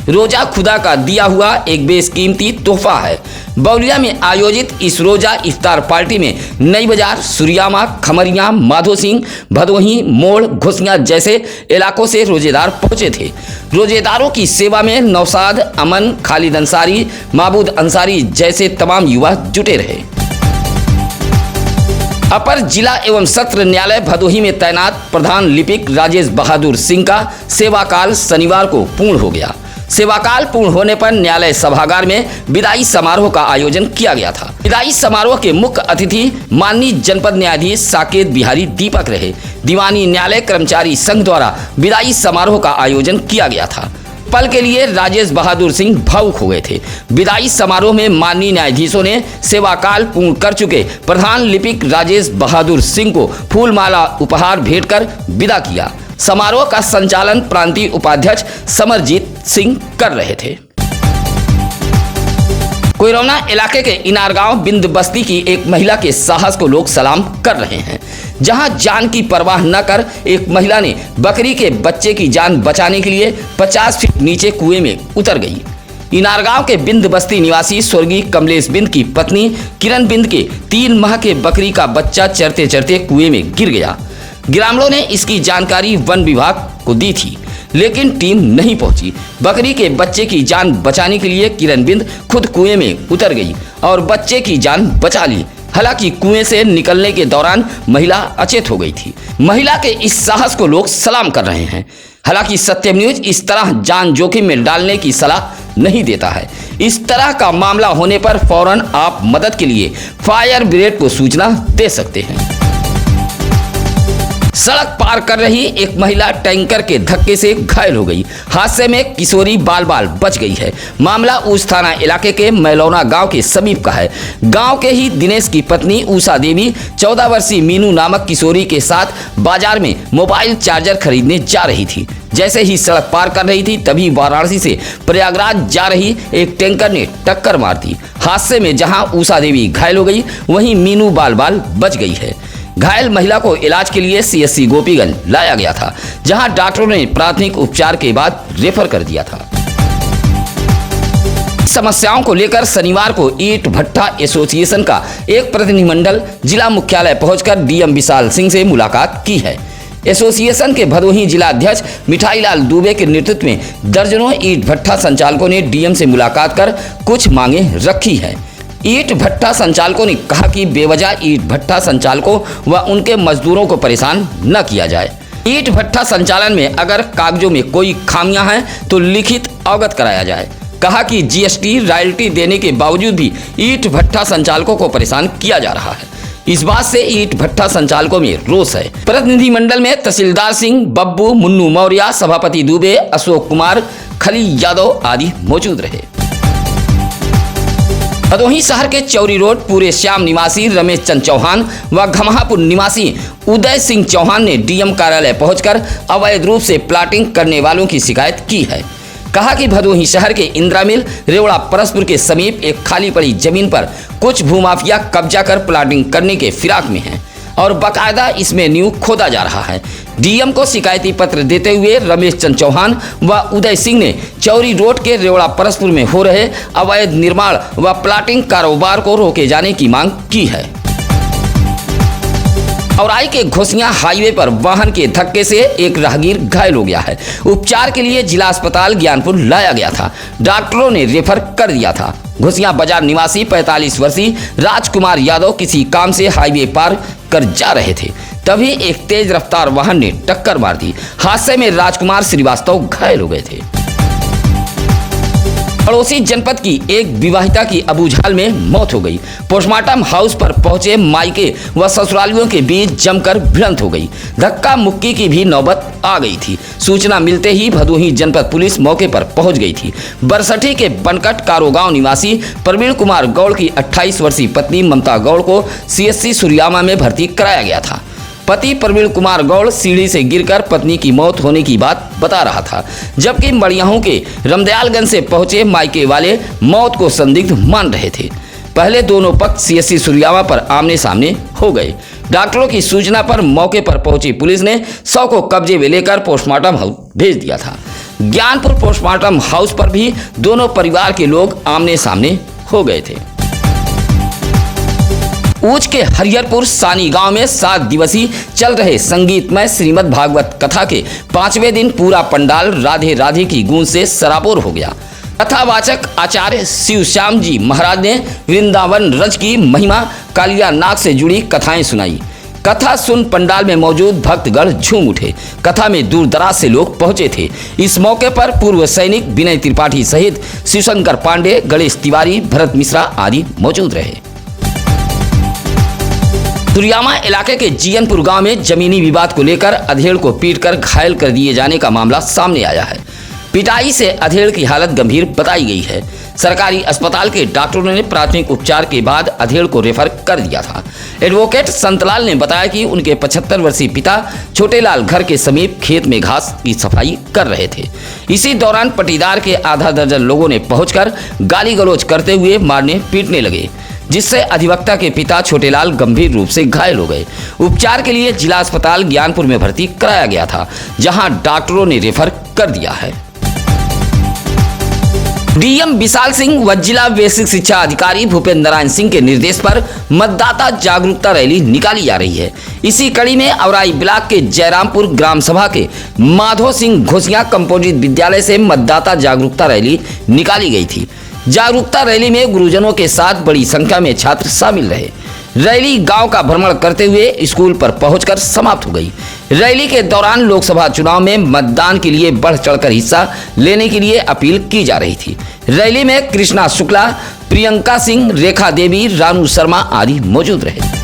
रोजा खुदा का दिया हुआ एक बेशकीमती तोहफा है। बौलिया में आयोजित इस रोजा इफ्तार पार्टी में नई बाजार, सुरियामा, खमरिया, माधो सिंह, भदोही, मोड़, घुसिया जैसे इलाकों से रोजेदार पहुंचे थे। रोजेदारों की सेवा में नौसाद, अमन, खालिद अंसारी, माबूद अंसारी जैसे तमाम युवा जुटे रहे। अपर जिला एवं सत्र न्यायालय भदोही में तैनात प्रधान लिपिक राजेश बहादुर सिंह का सेवाकाल शनिवार को पूर्ण हो गया। सेवाकाल पूर्ण होने पर न्यायालय सभागार में विदाई समारोह का आयोजन किया गया था। विदाई समारोह के मुख्य अतिथि माननीय जनपद न्यायाधीश साकेत बिहारी दीपक रहे। दीवानी न्यायालय कर्मचारी संघ द्वारा विदाई समारोह का आयोजन किया गया था। पल के लिए राजेश बहादुर सिंह भावुक हो गए थे। विदाई समारोह में माननीय न्यायाधीशों ने सेवाकाल पूर्ण कर चुके प्रधान लिपिक राजेश बहादुर सिंह को फूलमाला उपहार भेंट कर विदा किया। समारोह का संचालन प्रांतीय उपाध्यक्ष समरजीत सिंह कर रहे थे। कोयरौना इलाके के इनार गांव बिंद बस्ती की एक महिला के साहस को लोग सलाम कर रहे हैं। जहां जान की परवाह न कर एक महिला ने बकरी के बच्चे की जान बचाने के लिए 50 फीट नीचे कुएं में उतर गई। इनार गांव के बिंद बस्ती निवासी स्वर्गीय कमलेश बिंद की पत्नी किरण बिंद के 3 माह के बकरी का बच्चा चरते चरते कुएं में गिर गया। ग्रामीणों ने इसकी जानकारी वन विभाग को दी थी, लेकिन टीम नहीं पहुंची। बकरी के बच्चे की जान बचाने के लिए किरण बिंद खुद कुएं में उतर गई और बच्चे की जान बचा ली। हालांकि कुएं से निकलने के दौरान महिला अचेत हो गई थी। महिला के इस साहस को लोग सलाम कर रहे हैं। हालांकि सत्यम न्यूज इस तरह जान जोखिम में डालने की सलाह नहीं देता है। इस तरह का मामला होने पर फौरन आप मदद के लिए फायर ब्रिगेड को सूचना दे सकते हैं। सड़क पार कर रही एक महिला टैंकर के धक्के से घायल हो गई। हादसे में किशोरी बाल बाल बच गई है। मामला ऊस थाना इलाके के मैलौना गांव के समीप का है। गांव के ही दिनेश की पत्नी उषा देवी 14 वर्षीय मीनू नामक किशोरी के साथ बाजार में मोबाइल चार्जर खरीदने जा रही थी। जैसे ही सड़क पार कर रही थी तभी वाराणसी से प्रयागराज जा रही एक टैंकर ने टक्कर मार दी। हादसे में जहां उषा देवी घायल हो गई, वहीं मीनू बाल बाल बच गई है। घायल महिला को इलाज के लिए CSC गोपीगंज लाया गया था, जहां डॉक्टरों ने प्राथमिक उपचार के बाद रेफर कर दिया था। समस्याओं को लेकर शनिवार को ईंट भट्टा एसोसिएशन का एक प्रतिनिधिमंडल जिला मुख्यालय पहुंचकर DM विशाल सिंह से मुलाकात की है। एसोसिएशन के भदोही जिला अध्यक्ष मिठाईलाल दुबे के नेतृत्व में दर्जनों ईंट भट्टा संचालकों ने DM से मुलाकात कर कुछ मांगे रखी है। ईंट भट्टा संचालकों ने कहा कि बेवजह ईंट भट्टा संचालकों व उनके मजदूरों को परेशान न किया जाए। ईंट भट्टा संचालन में अगर कागजों में कोई खामियां हैं तो लिखित अवगत कराया जाए। कहा कि GST रॉयल्टी देने के बावजूद भी ईंट भट्टा संचालकों को परेशान किया जा रहा है। इस बात से ईंट भट्टा संचालकों में रोष है। प्रतिनिधिमंडल में तहसीलदार सिंह, बब्बू, मुन्नू मौर्य, सभापति दुबे, अशोक कुमार, खली यादव आदि मौजूद रहे। भदोही शहर के चौरी रोड पूरे श्याम निवासी रमेश चंद चौहान व घमहापुर निवासी उदय सिंह चौहान ने DM कार्यालय पहुंचकर अवैध रूप से प्लाटिंग करने वालों की शिकायत की है। कहा कि भदोही शहर के इंदिरा मिल रेवड़ा परसपुर के समीप एक खाली पड़ी जमीन पर कुछ भूमाफिया कब्जा कर प्लाटिंग करने के फिराक में हैं और बाकायदा इसमें नींव खोदा जा रहा है। DM को शिकायती पत्र देते हुए रमेश चंद चौहान व उदय सिंह ने चौरी रोड के रेवड़ा परसपुर में हो रहे अवैध निर्माण व प्लाटिंग कारोबार को रोके जाने की मांग की है। औराई के घोसिया हाईवे पर वाहन के धक्के से एक राहगीर घायल हो गया है। उपचार के लिए जिला अस्पताल ज्ञानपुर लाया गया था। डॉक्टरों ने रेफर कर दिया था। घोसिया बाजार निवासी 45 वर्षीय राजकुमार यादव किसी काम से हाईवे पार कर जा रहे थे, तभी एक तेज रफ्तार वाहन ने टक्कर मार दी। हादसे में राजकुमार श्रीवास्तव घायल हो गए थे। पड़ोसी जनपद की एक विवाहिता की अबूझाल में मौत हो गई। पोस्टमार्टम हाउस पर पहुंचे मायके व ससुरालियों के बीच जमकर भिड़ंत हो गई। धक्का मुक्की की भी नौबत आ गई थी। सूचना मिलते ही भदोही जनपद पुलिस मौके पर पहुंच गई थी। बरसठी के बनकट कारो गांव निवासी प्रवीण कुमार गौड़ की 28 वर्षीय पत्नी ममता गौड़ को CSC सुरियामा में भर्ती कराया गया था। पति प्रवीण कुमार गौड़ सीढ़ी से गिरकर पत्नी की मौत होने की बात बता रहा था, जबकि मड़ियाहू के रमदयालगंज से पहुंचे मायके वाले मौत को संदिग्ध मान रहे थे। पहले दोनों पक्ष CSC सुरियामा पर आमने सामने हो गए। डॉक्टरों की सूचना पर मौके पर पहुंची पुलिस ने शव को कब्जे में लेकर पोस्टमार्टम हाउस भेज दिया था। ज्ञानपुर पोस्टमार्टम हाउस पर भी दोनों परिवार के लोग आमने सामने हो गए थे। ऊंच के हरिहरपुर सानी गांव में 7 दिवसीय चल रहे संगीतमय श्रीमद् भागवत कथा के 5वें दिन पूरा पंडाल राधे राधे की गूंज से सराबोर हो गया। कथावाचक आचार्य शिव श्याम जी महाराज ने वृंदावन रज की महिमा कालिया नाग से जुड़ी कथाएं सुनाई। कथा सुन पंडाल में मौजूद भक्तगण झूम उठे। कथा में दूर दराज से लोग पहुंचे थे। इस मौके पर पूर्व सैनिक विनय त्रिपाठी सहित शिवशंकर पांडे, गणेश तिवारी, भरत मिश्रा आदि मौजूद रहे। तुरियामा इलाके के जीयनपुर गांव में जमीनी विवाद को लेकर अधेड़ को पीटकर घायल कर दिए जाने का मामला सामने आया है। पिटाई से अधेड़ की हालत गंभीर बताई गई है। सरकारी अस्पताल के डॉक्टरों ने प्राथमिक उपचार के बाद अधेड़ को रेफर कर दिया था। एडवोकेट संतलाल ने बताया कि उनके 75 वर्षीय पिता छोटेलाल घर के समीप खेत में घास की सफाई कर रहे थे। इसी दौरान पटीदार के आधा दर्जन लोगों ने पहुंचकर गाली गलौज करते हुए मारने पीटने लगे, जिससे अधिवक्ता के पिता छोटेलाल गंभीर रूप से घायल हो गए। उपचार के लिए जिला अस्पताल ज्ञानपुर में भर्ती कराया गया था, जहां डॉक्टरों ने रेफर कर दिया है। डीएम विशाल सिंह व जिला बेसिक शिक्षा अधिकारी भूपेंद्र नारायण सिंह के निर्देश पर मतदाता जागरूकता रैली निकाली जा रही है। इसी कड़ी में औराई ब्लॉक के जयरामपुर ग्राम सभा के माधो सिंह घोसिया कंपोजिट विद्यालय से मतदाता जागरूकता रैली निकाली गई थी। जागरूकता रैली में गुरुजनों के साथ बड़ी संख्या में छात्र शामिल रहे। रैली गांव का भ्रमण करते हुए स्कूल पर पहुंचकर समाप्त हो गई। रैली के दौरान लोकसभा चुनाव में मतदान के लिए बढ़ चढ़कर हिस्सा लेने के लिए अपील की जा रही थी। रैली में कृष्णा शुक्ला, प्रियंका सिंह, रेखा देवी, रानू शर्मा आदि मौजूद रहे।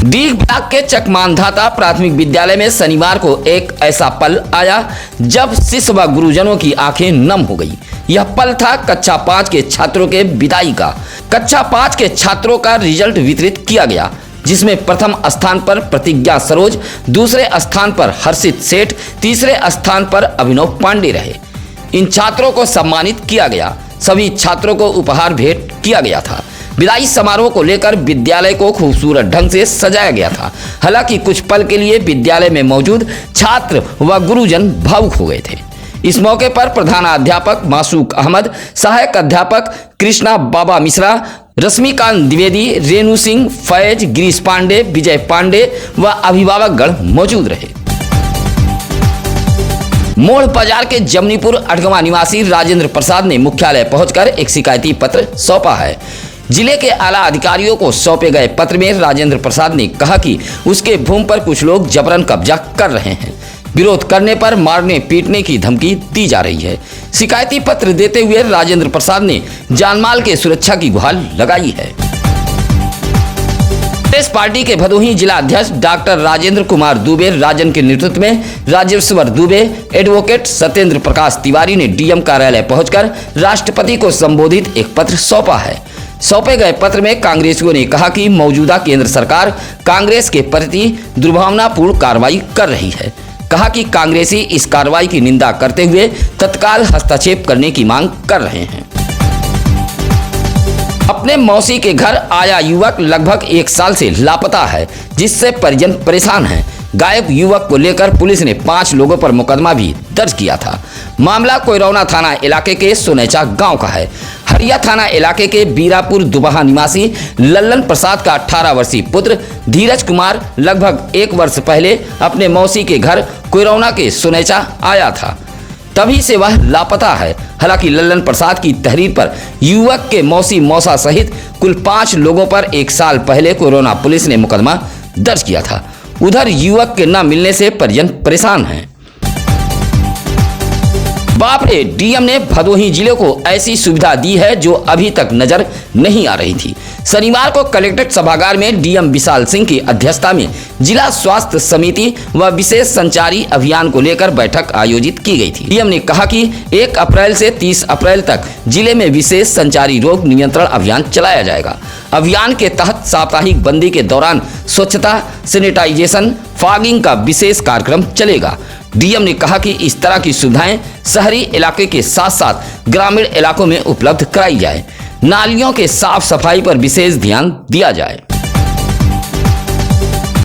डीग ब्लॉक के चकमानधाता प्राथमिक विद्यालय में शनिवार को एक ऐसा पल आया जब शिष्य व गुरुजनों की आंखें नम हो गई। यह पल था कक्षा 5 के छात्रों के विदाई का। कक्षा 5 के छात्रों का रिजल्ट वितरित किया गया, जिसमें प्रथम स्थान पर प्रतिज्ञा सरोज, दूसरे स्थान पर हर्षित सेठ, तीसरे स्थान पर अभिनव पांडे रहे। इन छात्रों को सम्मानित किया गया। सभी छात्रों को उपहार भेंट किया गया था। विदाई समारोह को लेकर विद्यालय को खूबसूरत ढंग से सजाया गया था। हालांकि कुछ पल के लिए विद्यालय में मौजूद छात्र व गुरुजन भावुक हो गए थे। इस मौके पर प्रधानाध्यापक मासूक अहमद, सहायक अध्यापक कृष्णा बाबा मिश्रा, रश्मिकांत द्विवेदी, रेणु सिंह, फैज, गिरीश पांडे, विजय पांडे व अभिभावकगण मौजूद रहे। मोड़ बाजार के जमनीपुर अठगवा निवासी राजेंद्र प्रसाद ने मुख्यालय पहुंचकर एक शिकायती पत्र सौंपा है। जिले के आला अधिकारियों को सौंपे गए पत्र में राजेंद्र प्रसाद ने कहा कि उसके भूमि पर कुछ लोग जबरन कब्जा कर रहे हैं। विरोध करने पर मारने पीटने की धमकी दी जा रही है। शिकायती पत्र देते हुए राजेंद्र प्रसाद ने जानमाल के सुरक्षा की गुहार लगाई है। कांग्रेस पार्टी के भदोही जिला अध्यक्ष डॉक्टर राजेंद्र कुमार दुबे राजन के नेतृत्व में राजेश्वर दुबे, एडवोकेट सत्येंद्र प्रकाश तिवारी ने डीएम कार्यालय पहुंचकर राष्ट्रपति को संबोधित एक पत्र सौंपा है। सौंपे गए पत्र में कांग्रेसियों ने कहा कि मौजूदा केंद्र सरकार कांग्रेस के प्रति दुर्भावनापूर्ण कार्रवाई कर रही है। कहा कि कांग्रेसी इस कार्रवाई की निंदा करते हुए तत्काल हस्तक्षेप करने की मांग कर रहे हैं। अपने मौसी के घर आया युवक लगभग 1 साल से लापता है, जिससे परिजन परेशान हैं। गायब युवक को लेकर पुलिस ने 5 लोगों पर मुकदमा भी दर्ज किया था। मामला कोयरौना थाना इलाके के सोनेचा गांव का है। हरिया थाना इलाके के बीरापुर दुबहा निवासी लल्लन प्रसाद का 18 वर्षीय पुत्र धीरज कुमार लगभग 1 वर्ष पहले अपने मौसी के घर कोयरौना के सोनेचा आया था। तभी से वह लापता है। हालांकि लल्लन प्रसाद की तहरीर पर युवक के मौसी मौसा सहित कुल 5 लोगों पर 1 साल पहले कोयरौना पुलिस ने मुकदमा दर्ज किया था। उधर युवक के न मिलने से परिजन परेशान हैं। बाप रे, डीएम ने भदोही जिले को ऐसी सुविधा दी है जो अभी तक नजर नहीं आ रही थी। शनिवार को कलेक्ट्रेट सभागार में डीएम विशाल सिंह की अध्यक्षता में जिला स्वास्थ्य समिति व विशेष संचारी अभियान को लेकर बैठक आयोजित की गई थी। डीएम ने कहा कि 1 अप्रैल से 30 अप्रैल तक जिले में विशेष संचारी रोग नियंत्रण अभियान चलाया जाएगा। अभियान के तहत साप्ताहिक बंदी के दौरान स्वच्छता, सैनिटाइजेशन, फॉगिंग का विशेष कार्यक्रम चलेगा। डीएम ने कहा कि इस तरह की सुविधाएं शहरी इलाके के साथ साथ ग्रामीण इलाकों में उपलब्ध कराई जाए। नालियों के साफ सफाई पर विशेष ध्यान दिया जाए।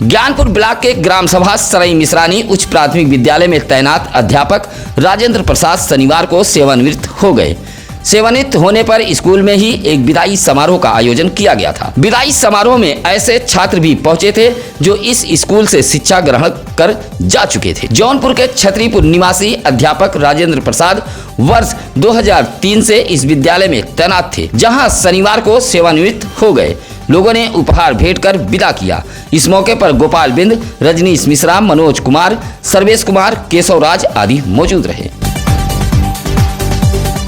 ज्ञानपुर ब्लॉक के ग्राम सभा सरई मिश्रानी उच्च प्राथमिक विद्यालय में तैनात अध्यापक राजेंद्र प्रसाद शनिवार को सेवानिवृत्त हो गए। सेवानिवृत्त होने पर स्कूल में ही एक विदाई समारोह का आयोजन किया गया था। विदाई समारोह में ऐसे छात्र भी पहुंचे थे जो इस स्कूल से शिक्षा ग्रहण कर जा चुके थे। जौनपुर के छतरीपुर निवासी अध्यापक राजेंद्र प्रसाद वर्ष 2003 से इस विद्यालय में तैनात थे, जहां शनिवार को सेवानिवृत्त हो गए। लोगों ने उपहार भेंट कर विदा किया। इस मौके पर गोपाल बिंद, रजनीश मिश्रा, मनोज कुमार, सर्वेश कुमार, केशव राज आदि मौजूद रहे।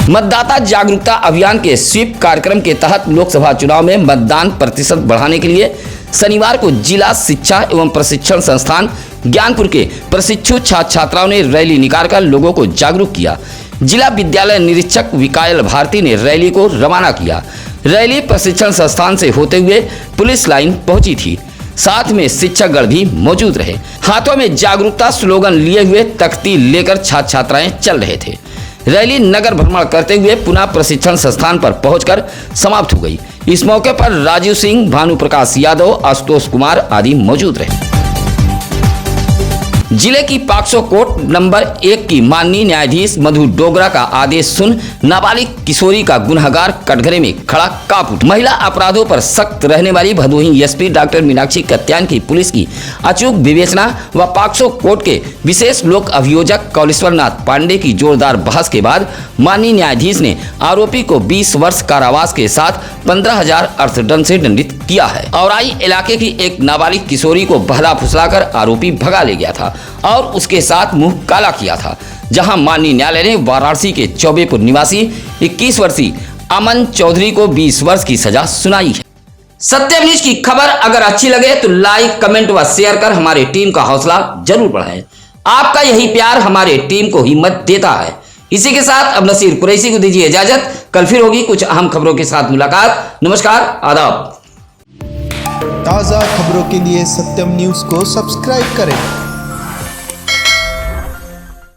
मतदाता जागरूकता अभियान के स्वीप कार्यक्रम के तहत लोकसभा चुनाव में मतदान प्रतिशत बढ़ाने के लिए शनिवार को जिला शिक्षा एवं प्रशिक्षण संस्थान ज्ञानपुर के प्रशिक्षु छात्र छात्राओं ने रैली निकालकर लोगों को जागरूक किया। जिला विद्यालय निरीक्षक विकायल भारती ने रैली को रवाना किया। रैली प्रशिक्षण संस्थान से होते हुए पुलिस लाइन पहुंची थी। साथ में शिक्षकगण भी मौजूद रहे। हाथों में जागरूकता स्लोगन लिए हुए तख्ती लेकर छात्र छात्राएं चल रहे थे। रैली नगर भ्रमण करते हुए पुनः प्रशिक्षण संस्थान पर पहुंचकर समाप्त हो गई। इस मौके पर राजू सिंह, भानु प्रकाश यादव, आशुतोष कुमार आदि मौजूद रहे। जिले की पॉक्सो कोर्ट नंबर 1 की माननीय न्यायाधीश मधु डोगरा का आदेश सुन नाबालिग किशोरी का गुनहगार कटघरे में खड़ा कांप उठा। महिला अपराधों पर सख्त रहने वाली भदोही एसपी डॉक्टर मीनाक्षी कत्यान की पुलिस की अचूक विवेचना व पॉक्सो कोर्ट के विशेष लोक अभियोजक कौलेश्वरनाथ पांडे की जोरदार बहस के बाद माननीय न्यायाधीश ने आरोपी को 20 वर्ष कारावास के साथ 15,000 अर्थदंड से दंडित किया है। औराई इलाके की एक नाबालिग किशोरी को बहला फुसलाकर आरोपी भगा ले गया था और उसके साथ मुंह काला किया था, जहां माननीय न्यायालय ने वाराणसी के चौबेपुर निवासी 21 वर्षीय अमन चौधरी को 20 वर्ष की सजा सुनाई है। सत्यम न्यूज की खबर अगर अच्छी लगे तो लाइक, कमेंट व शेयर कर हमारी टीम का हौसला जरूर बढ़ाएं। आपका यही प्यार हमारे टीम को हिम्मत देता है। इसी के साथ अब नसीर कुरैशी को दीजिए इजाजत। कल फिर होगी कुछ अहम खबरों के साथ मुलाकात। नमस्कार, आदाब। ताज़ा खबरों के लिए सत्यम न्यूज़ को सब्सक्राइब करें।